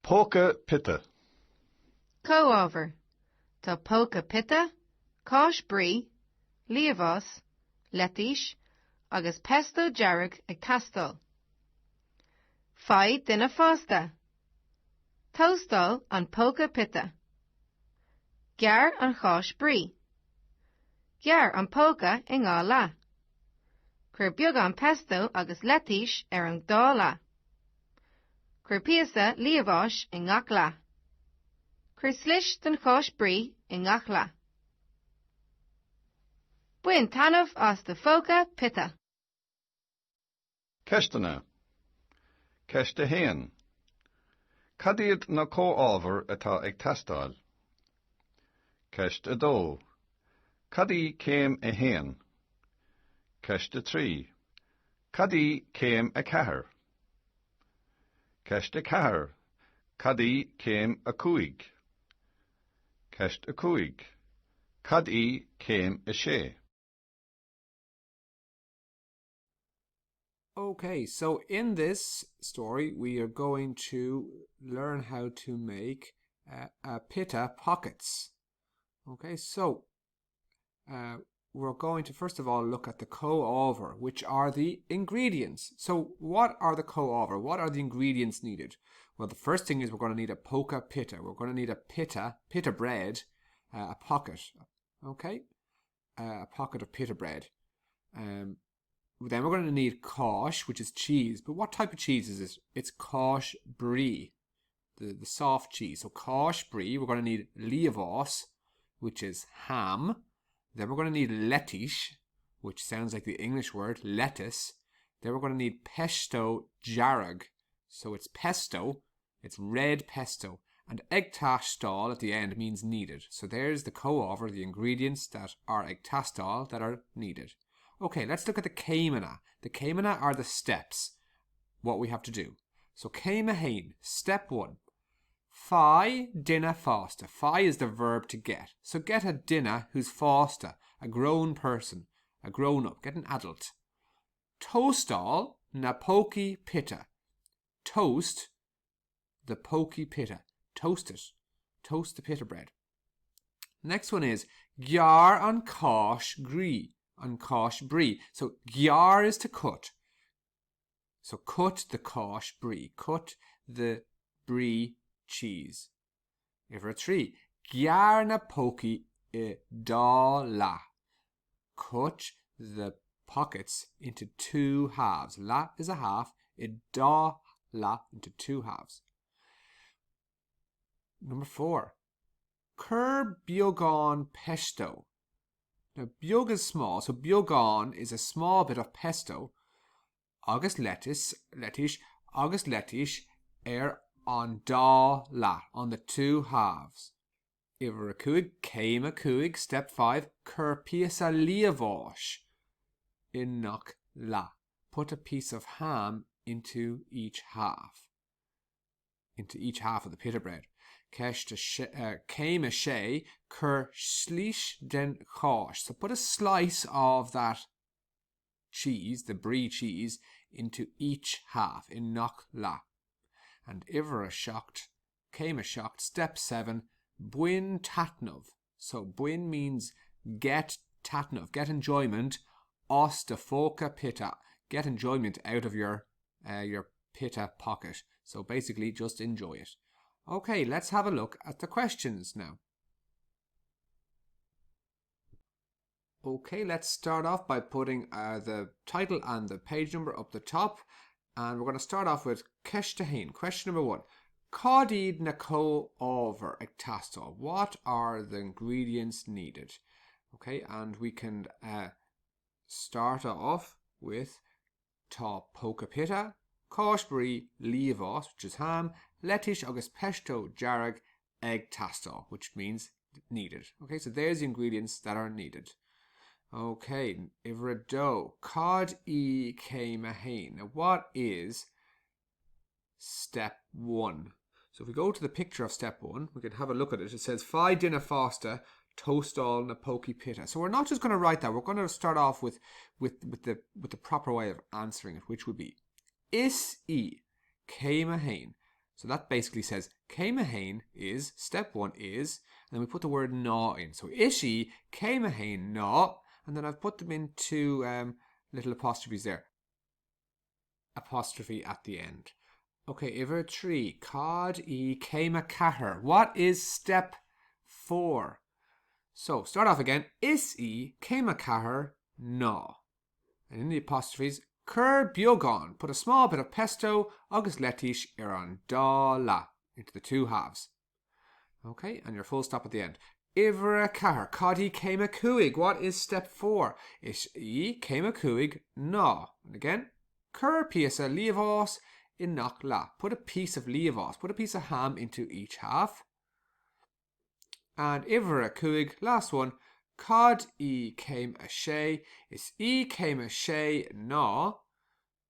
Póca Piota. Co-over. Tá Póca Piota, Cáis Brí, Líomhás, Leithéis, agus pesto dearg ag tastal. Fáid duine fásta. Tóstal an Póca Piota. Gear an Cáis Brí. Gear an póca i ngá lá. Cur beag an pesto agus leithéis an dá lá. Cur píosa líomhás i ngach lá. Cur slis den Cáis Brí i ngach lá. Buin talamh as de Póca Piota. Ceistena. Ceiste héan. Cadiad na có-ábhar atá ag tastáil. Ceiste dó. Cadí céim a héan. Ceiste trí. Cadí céim a cethair. Ceiste cethair. Cadí céim a cúig. Ceiste cúig. Cadí céim a sé. Okay, so in this story we are going to learn how to make pitta pockets. Okay, so we're going to first of all look at the co-over, which are the ingredients. So what are the co-over? What are the ingredients needed? Well, the first thing is we're going to need a Póca Piota. We're going to need a pitta bread, a pocket. Okay, a pocket of pitta bread. Then we're going to need cáis, which is cheese. But what type of cheese is this? It's Cáis Brí, the soft cheese. So Cáis Brí, we're going to need líomhás, which is ham. Then we're going to need leithéis, which sounds like the English word lettuce. Then we're going to need pesto dearg. So it's pesto, it's red pesto. And ag tastal at the end means needed. So there's the co-over, the ingredients that are ag tastal that are needed. Okay, let's look at the céimena. The céimena are the steps, what we have to do. So céime hain, step 1. Fáid duine fásta. Fáid is the verb to get. So get a duine who's fásta, a grown person, a grown-up, get an adult. Tóstal na Póca Piota. Toast the Póca Piota. Toast it. Toast the pita bread. Next one is gear an Cáis Brí. On Cáis Brí. So gear is to cut. So cut the Cáis Brí. Cut the brie cheese. Ifra 3. Gear na póca I dá lá. Cut the pockets into 2 halves. La is a half. I dá lá into 2 halves. Number 4. Cur beagán pesto. Now, beag is small, so beagán is a small bit of pesto. Agus leithéis, agus leithéis on dá lá, on the 2 halves. Ifar a cúig, céim a cúig, step 5, cur píosa líomhás in nach lá. Put a piece of ham into each half. Into each half of the pita bread. Ceiste céim a sé, cur slís den cháis. So put a slice of that cheese, the brie cheese, into each half in nach lá. And ifar a shocked, céim a shocked, step 7, buin tatnov. So buin means get tatnov, get enjoyment, os de Póca Piota. Get enjoyment out of your pitta pocket. So basically just enjoy it. Okay, let's have a look at the questions now. Okay, let's start off by putting the title and the page number up the top. And we're going to start off with Ceiste hain. Question number 1. Cádíd na có-ábhar ag tastal. What are the ingredients needed? Okay, and we can start off with tá Póca Piota, Cáis Brí, líomhás, which is ham, leithéis agus pesto dearg ag tastal, which means needed. Okay, so there's the ingredients that are needed. Okay, ifar a dó, cad I céime hain. Now what is step 1? So if we go to the picture of step 1, we can have a look at it. It says fáid duine fásta, tóstal na Póca Piota. So we're not just going to write that. We're going to start off with the proper way of answering it, which would be is I céime hain. So that basically says Céimehéin is, step 1 is, and then we put the word ná in. So Ishi, Céimehéin ná, and then I've put them into little apostrophes there. Apostrophe at the end. Okay, Iver 3, Cod I Céime Cathair. What is step 4? So start off again. Is I Céime Cathair ná. And in the apostrophes, Cur Biogan. Put a small bit of pesto, agus letish an dá la, into the two halves. Okay, and your full stop at the end. Ivra Cathair, Cod I Céime Cúig. What is step 4? Is I Céime Cúig ná. And again, Cur Piasa Líomhás in nach la. Put a piece of líomhás, put a piece of ham into each half. And Ivra Cúig, last one, Cod I Céime Sé. Is I Céime Sé ná.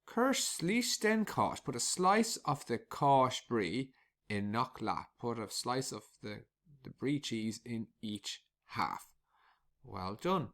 Cur Slís den Cáis. Put a slice of the cáis brie in nach la. Put a slice of the brie cheese in each half. Well done.